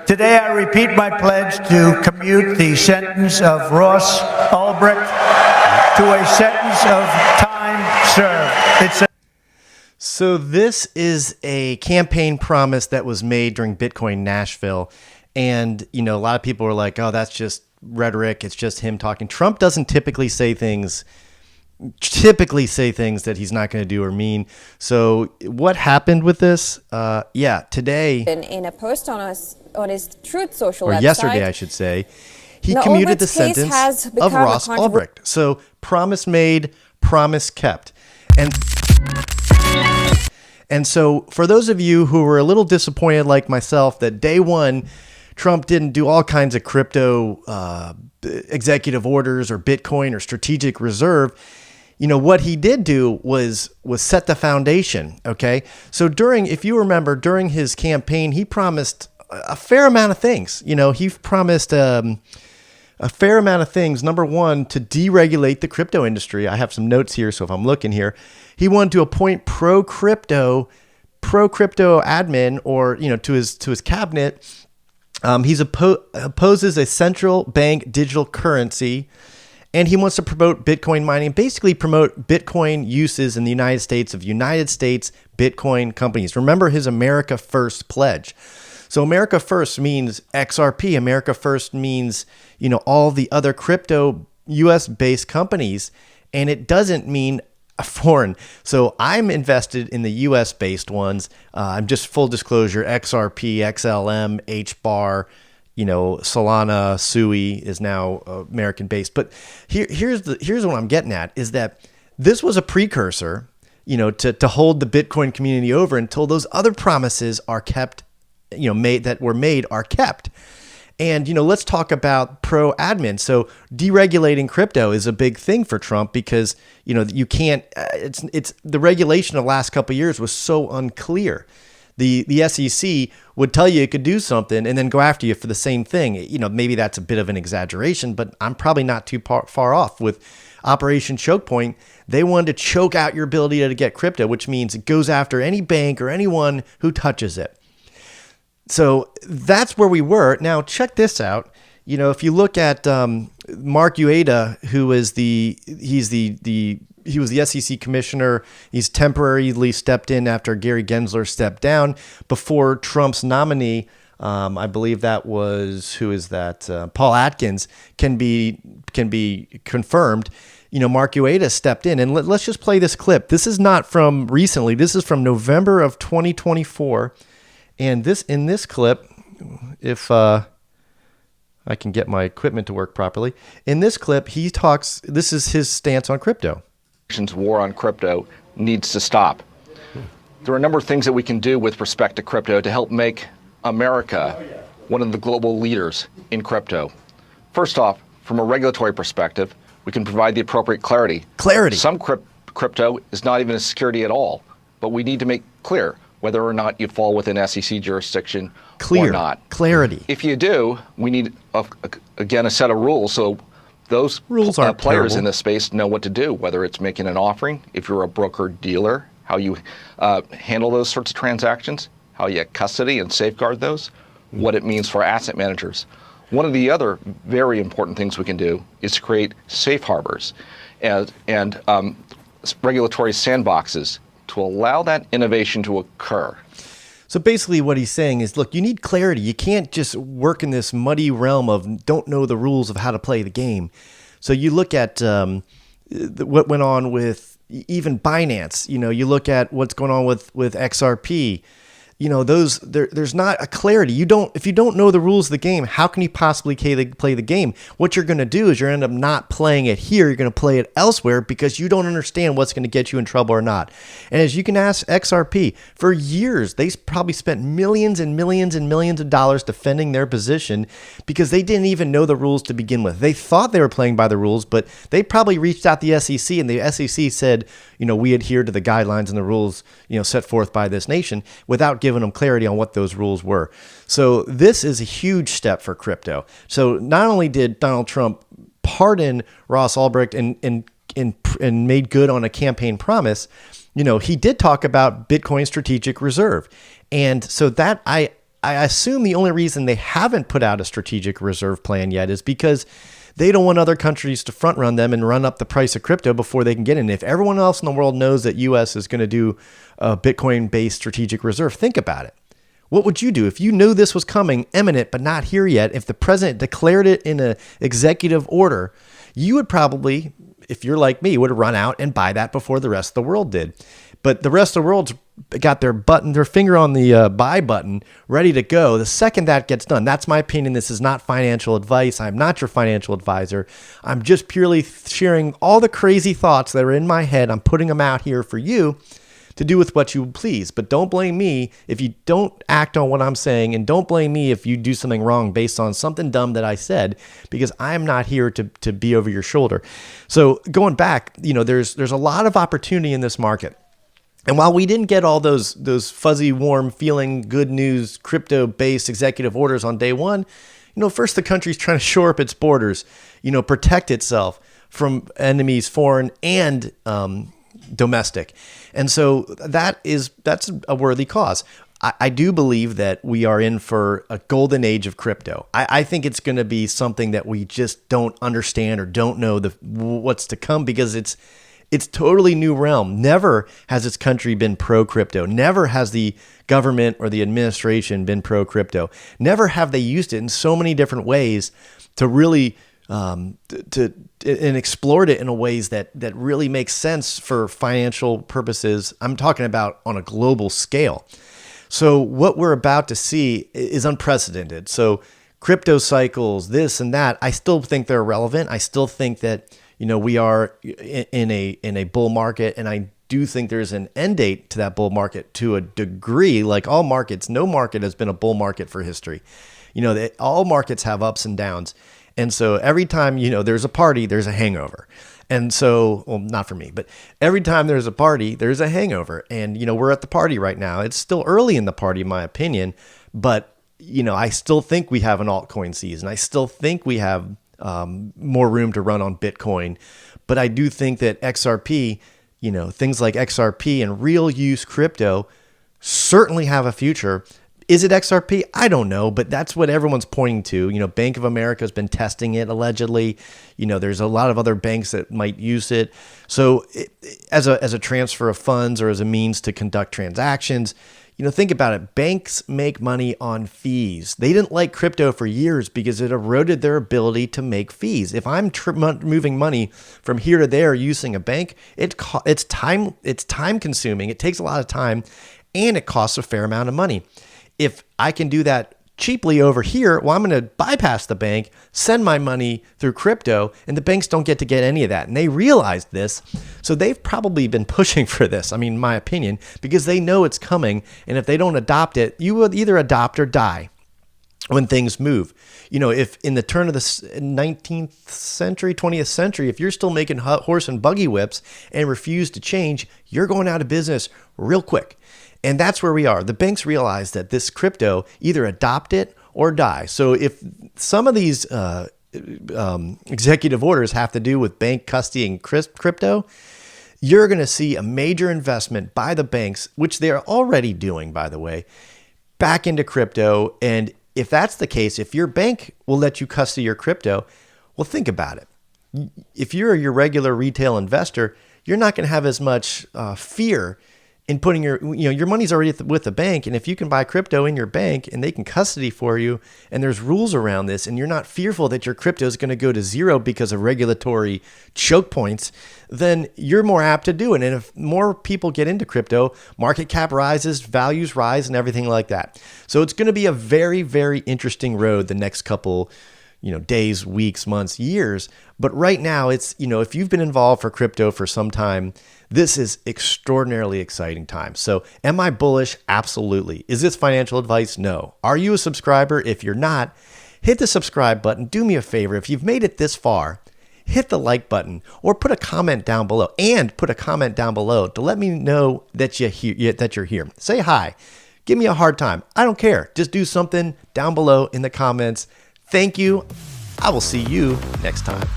Today I repeat my pledge to commute the sentence of Ross Ulbricht to a sentence of time served. So this is a campaign promise that was made during Bitcoin Nashville. And, a lot of people were like, oh, that's just rhetoric. It's just him talking. Trump doesn't typically say things that he's not going to do or mean. So what happened with this? Today. In a post on his Truth Social or website. Yesterday, I should say. He commuted the sentence of Ross Ulbricht. So promise made, promise kept. And so for those of you who were a little disappointed like myself that day one, Trump didn't do all kinds of crypto executive orders or Bitcoin or strategic reserve, what he did do was set the foundation. Okay. So if you remember, during his campaign, he promised a fair amount of things. He promised a fair amount of things. Number one, to deregulate the crypto industry. I have some notes here, so if I'm looking here, he wanted to appoint pro-crypto admin, or to his cabinet. He opposes a central bank digital currency, and he wants to promote Bitcoin mining, basically promote Bitcoin uses in the United States of United States Bitcoin companies. Remember his America First pledge. So America First means XRP. America First means, all the other crypto US-based companies, and it doesn't mean foreign. So I'm invested in the US-based ones. I'm just full disclosure, XRP, XLM, HBAR, Solana, SUI is now American-based. But here's what I'm getting at is that this was a precursor, to hold the Bitcoin community over until those other promises are kept, are kept. And, let's talk about pro admin. So deregulating crypto is a big thing for Trump because, you can't, it's the regulation of the last couple of years was so unclear. The SEC would tell you it could do something and then go after you for the same thing. Maybe that's a bit of an exaggeration, but I'm probably not too far off. With Operation Choke Point, they wanted to choke out your ability to get crypto, which means it goes after any bank or anyone who touches it. So that's where we were. Now, check this out. If you look at Mark Ueda, who is he was the SEC commissioner. He's temporarily stepped in after Gary Gensler stepped down before Trump's nominee. I believe that was, who is that? Paul Atkins can be confirmed. Mark Ueda stepped in, and let's just play this clip. This is not from recently. This is from November of 2024. And in this clip, if I can get my equipment to work properly, in this clip, he talks, this is his stance on crypto. War on crypto needs to stop. There are a number of things that we can do with respect to crypto to help make America one of the global leaders in crypto. First off, from a regulatory perspective, we can provide the appropriate clarity. Some crypto is not even a security at all, but we need to make clear whether or not you fall within SEC jurisdiction or not. Clarity. If you do, we need, again, a set of rules so those rules aren't players terrible. In this space know what to do, whether it's making an offering, if you're a broker-dealer, how you handle those sorts of transactions, how you custody and safeguard those, what it means for asset managers. One of the other very important things we can do is to create safe harbors and regulatory sandboxes to allow that innovation to occur. So basically what he's saying is, look, you need clarity. You can't just work in this muddy realm of don't know the rules of how to play the game. So you look at what went on with even Binance. You look at what's going on with XRP. There's not a clarity. If you don't know the rules of the game, how can you possibly play the game? What you're going to do is you're end up not playing it here. You're going to play it elsewhere because you don't understand what's going to get you in trouble or not. And as you can ask XRP, for years, they probably spent millions and millions and millions of dollars defending their position because they didn't even know the rules to begin with. They thought they were playing by the rules, but they probably reached out to the SEC and the SEC said, we adhere to the guidelines and the rules, set forth by this nation without giving them clarity on what those rules were. So this is a huge step for crypto. So not only did Donald Trump pardon Ross Ulbricht and made good on a campaign promise, he did talk about Bitcoin strategic reserve. And so that I assume the only reason they haven't put out a strategic reserve plan yet is because they don't want other countries to front run them and run up the price of crypto before they can get in. If everyone else in the world knows that US is going to do a Bitcoin-based strategic reserve, think about it. What would you do if you knew this was coming, imminent, but not here yet? If the president declared it in an executive order, you would probably, if you're like me, would run out and buy that before the rest of the world did. But the rest of the world's got their finger on the buy button, ready to go. The second that gets done, that's my opinion. This is not financial advice. I'm not your financial advisor. I'm just purely sharing all the crazy thoughts that are in my head. I'm putting them out here for you to do with what you please. But don't blame me if you don't act on what I'm saying, and don't blame me if you do something wrong based on something dumb that I said, because I'm not here to be over your shoulder. So going back, there's a lot of opportunity in this market. And while we didn't get all those fuzzy, warm, feeling good news, crypto-based executive orders on day one, first the country's trying to shore up its borders, protect itself from enemies, foreign and domestic. And so that's a worthy cause. I do believe that we are in for a golden age of crypto. I think it's going to be something that we just don't understand or don't know what's to come, because it's totally new realm. Never has this country been pro-crypto. Never has the government or the administration been pro-crypto. Never have they used it in so many different ways to really and explored it in a ways that really makes sense for financial purposes. I'm talking about on a global scale. So what we're about to see is unprecedented. So crypto cycles, this and that, I still think they're relevant. I still think that we are in a bull market, and I do think there's an end date to that bull market to a degree. Like all markets, no market has been a bull market for history. All markets have ups and downs. And so every time, there's a party, there's a hangover. And so, well, not for me, but every time there's a party, there's a hangover. And, we're at the party right now. It's still early in the party, in my opinion. But, I still think we have an altcoin season. I still think we have more room to run on Bitcoin. But I do think that XRP, things like XRP and real use crypto certainly have a future. Is it XRP? I don't know, but that's what everyone's pointing to. Bank of America has been testing it allegedly. There's a lot of other banks that might use it. So as a transfer of funds or as a means to conduct transactions, think about it. Banks make money on fees. They didn't like crypto for years because it eroded their ability to make fees. If I'm moving money from here to there using a bank, it's time consuming. It takes a lot of time, and it costs a fair amount of money. If I can do that cheaply over here, well, I'm going to bypass the bank, send my money through crypto, and the banks don't get to get any of that. And they realized this, so they've probably been pushing for this, in my opinion, because they know it's coming. And if they don't adopt it, you will either adopt or die when things move. If in the turn of the 19th century, 20th century, if you're still making horse and buggy whips and refuse to change, you're going out of business real quick. And that's where we are. The banks realize that this crypto, either adopt it or die. So if some of these executive orders have to do with bank custodying crypto, you're going to see a major investment by the banks, which they're already doing, by the way, back into crypto. And if that's the case, if your bank will let you custody your crypto, well, think about it. If you're your regular retail investor, you're not going to have as much fear in putting your money's already with the bank. And if you can buy crypto in your bank and they can custody for you, and there's rules around this, and you're not fearful that your crypto is going to go to zero because of regulatory choke points, then you're more apt to do it. And if more people get into crypto, market cap rises, values rise, and everything like that. So it's going to be a very, very interesting road the next couple days, weeks, months, years. But right now it's, if you've been involved for crypto for some time, this is extraordinarily exciting time. So am I bullish? Absolutely. Is this financial advice? No. Are you a subscriber? If you're not, hit the subscribe button. Do me a favor. If you've made it this far, hit the like button or put a comment down below, to let me know that you're here. Say hi. Give me a hard time. I don't care. Just do something down below in the comments. Thank you. I will see you next time.